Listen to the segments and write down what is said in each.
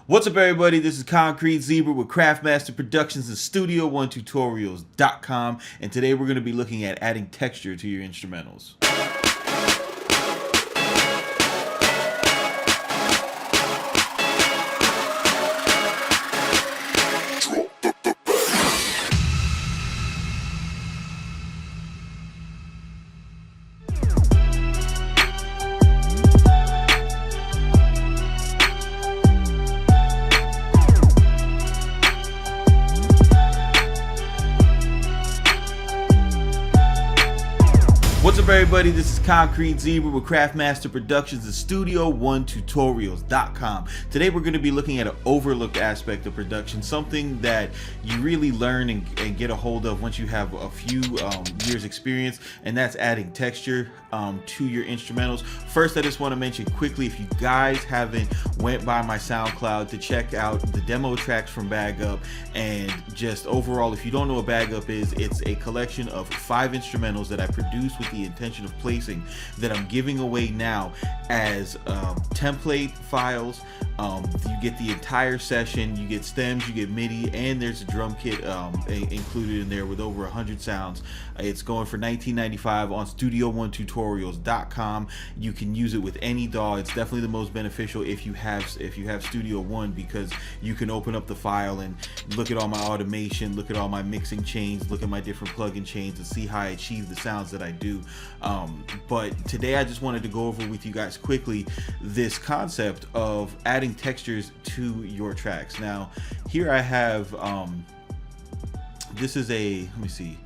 What's up, everybody? This is Concrete Zebra with Craftmaster Productions and Studio1Tutorials.com, and today we're going to be looking at adding texture to your instrumentals. What's up, everybody? This is Concrete Zebra with Craftmaster Productions and Studio1Tutorials.com. Today we're going to be looking at an overlooked aspect of production, something that you really learn and get a hold of once you have a few years experience, and that's adding texture to your instrumentals. First, I just want to mention quickly, if you guys haven't went by my SoundCloud to check out the demo tracks from Bag Up, and just overall, if you don't know what Bag Up is, it's a collection of 5 instrumentals that I produced with the intention of placing that I'm giving away now as template files. You get the entire session, you get stems, you get MIDI, and there's a drum kit included in there with over 100 sounds. It's going for $19.95 on Studio1Tutorials.com. You can use it with any DAW. It's definitely the most beneficial if you have Studio One, because you can open up the file and look at all my automation, look at all my mixing chains, look at my different plugin chains, and see how I achieve the sounds that I do. But today I just wanted to go over with you guys quickly this concept of adding textures to your tracks. Now here I have this is a, let me see,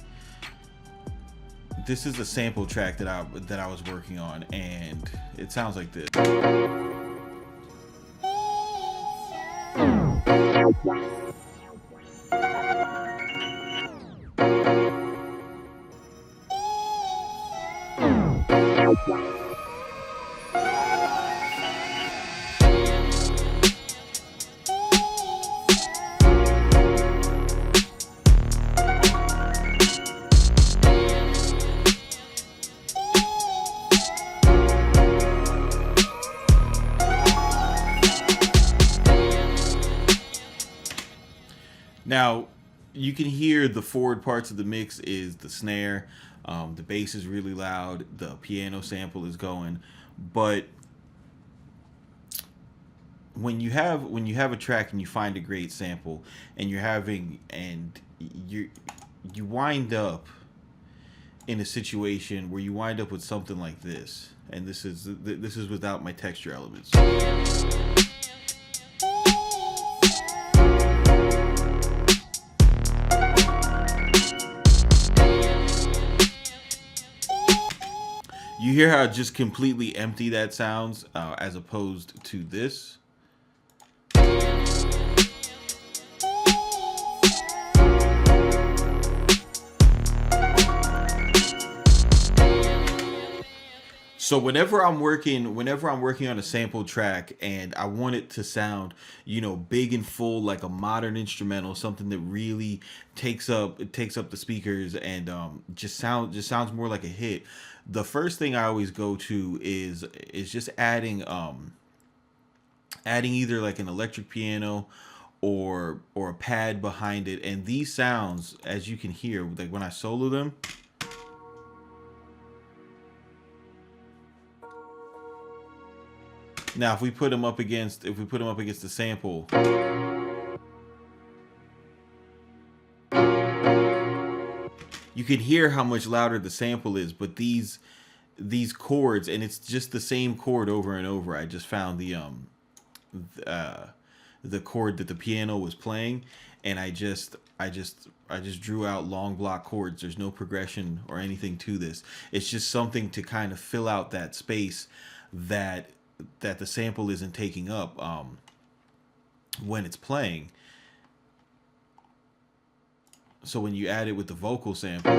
this is a sample track that I was working on, and it sounds like this. Now, you can hear the forward parts of the mix is the snare, the bass is really loud, the piano sample is going, but when you have a track and you find a great sample and you wind up in a situation where you wind up with something like this, and this is without my texture elements. You hear how just completely empty that sounds as opposed to this. So whenever I'm working on a sample track and I want it to sound, you know, big and full, like a modern instrumental, something that really takes up the speakers and just sounds more like a hit, the first thing I always go to is just adding either like an electric piano or a pad behind it. And these sounds, as you can hear, like when I solo them, now if we put them up against the sample, you can hear how much louder the sample is. But these chords, and it's just the same chord over and over. I just found the chord that the piano was playing, and I just drew out long block chords. There's no progression or anything to this. It's just something to kind of fill out that space that the sample isn't taking up when it's playing. So when you add it with the vocal sample,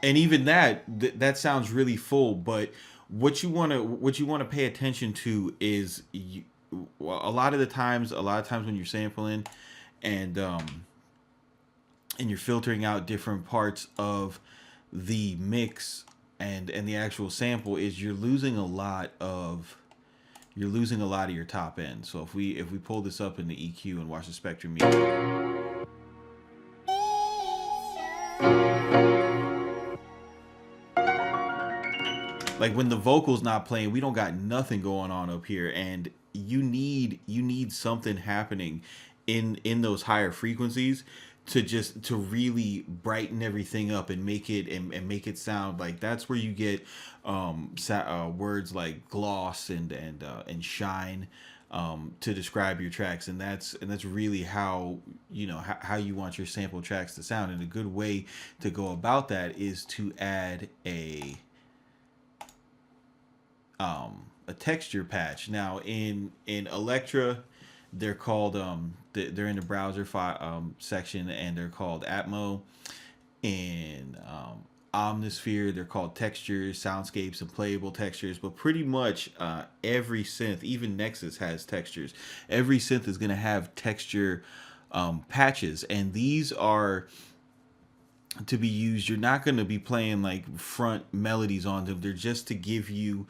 and even that sounds really full. But what you want to pay attention to is a lot of times when you're sampling and and you're filtering out different parts of the mix and the actual sample, is you're losing a lot of your top end. So if we pull this up in the EQ and watch the spectrum meter, like when the vocal's not playing, we don't got nothing going on up here, and you need something happening in those higher frequencies to really brighten everything up and make it make it sound like. That's where you get words like gloss and shine to describe your tracks, and that's really how how you want your sample tracks to sound. And a good way to go about that is to add a texture patch. Now in Electra, they're called they're in the browser section, and they're called Atmo. In Omnisphere, they're called textures, soundscapes, and playable textures. But pretty much every synth, even Nexus, has textures. Every synth is going to have texture patches, and these are to be used. You're not going to be playing like front melodies on them. They're just to give you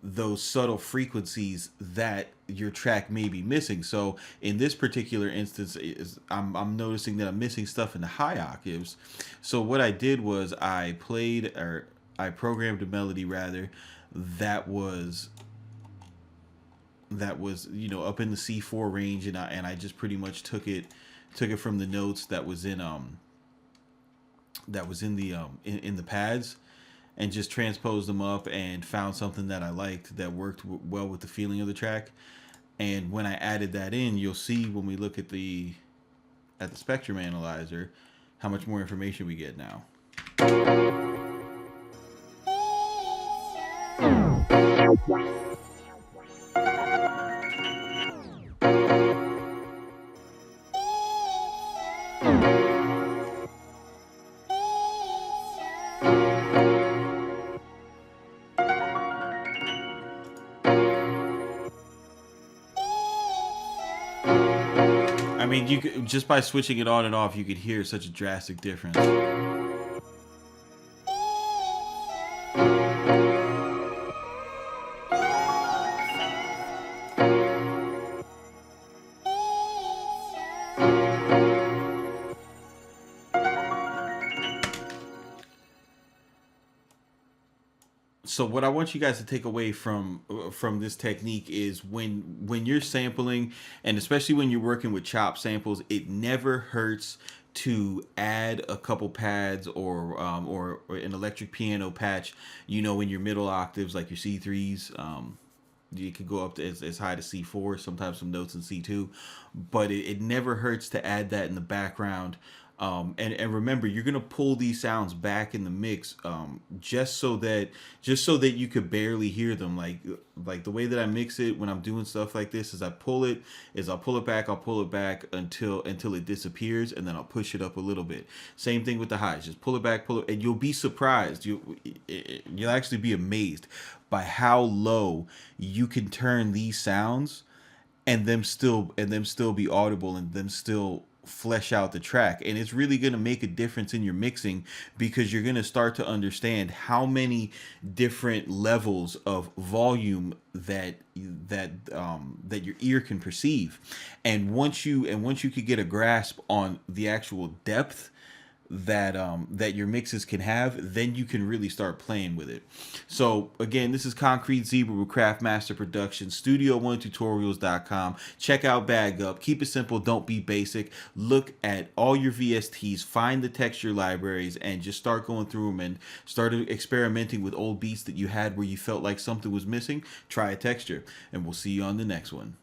those subtle frequencies that your track may be missing. So in this particular instance, I'm noticing that I'm missing stuff in the high octaves. So what I did was I programmed a melody rather that was up in the C4 range, and I just pretty much took it from the notes that was in the pads, and just transposed them up and found something that I liked that worked well with the feeling of the track. And when I added that in, you'll see when we look at the spectrum analyzer how much more information we get now. I mean, you could, just by switching it on and off, you could hear such a drastic difference. So what I want you guys to take away from this technique is when you're sampling, and especially when you're working with chop samples, it never hurts to add a couple pads or an electric piano patch, in your middle octaves, like your C3s. You could go up to as high to C4, sometimes some notes in C2, but it never hurts to add that in the background. And remember, you're gonna pull these sounds back in the mix, just so that you could barely hear them. Like the way that I mix it when I'm doing stuff like this is I'll pull it back until it disappears, and then I'll push it up a little bit. Same thing with the highs, just pull it back, and you'll be surprised. You'll actually be amazed by how low you can turn these sounds, and them still be audible, and them still flesh out the track. And it's really going to make a difference in your mixing, because you're going to start to understand how many different levels of volume that your ear can perceive. And once you could get a grasp on the actual depth that your mixes can have, then you can really start playing with it. So again, this is Concrete Zebra with Craftmaster Productions, Studio1Tutorials.com. Check out Bag Up. Keep it simple, don't be basic. Look at all your VSTs, find the texture libraries, and just start going through them and start experimenting with old beats that you had where you felt like something was missing. Try a texture, and we'll see you on the next one.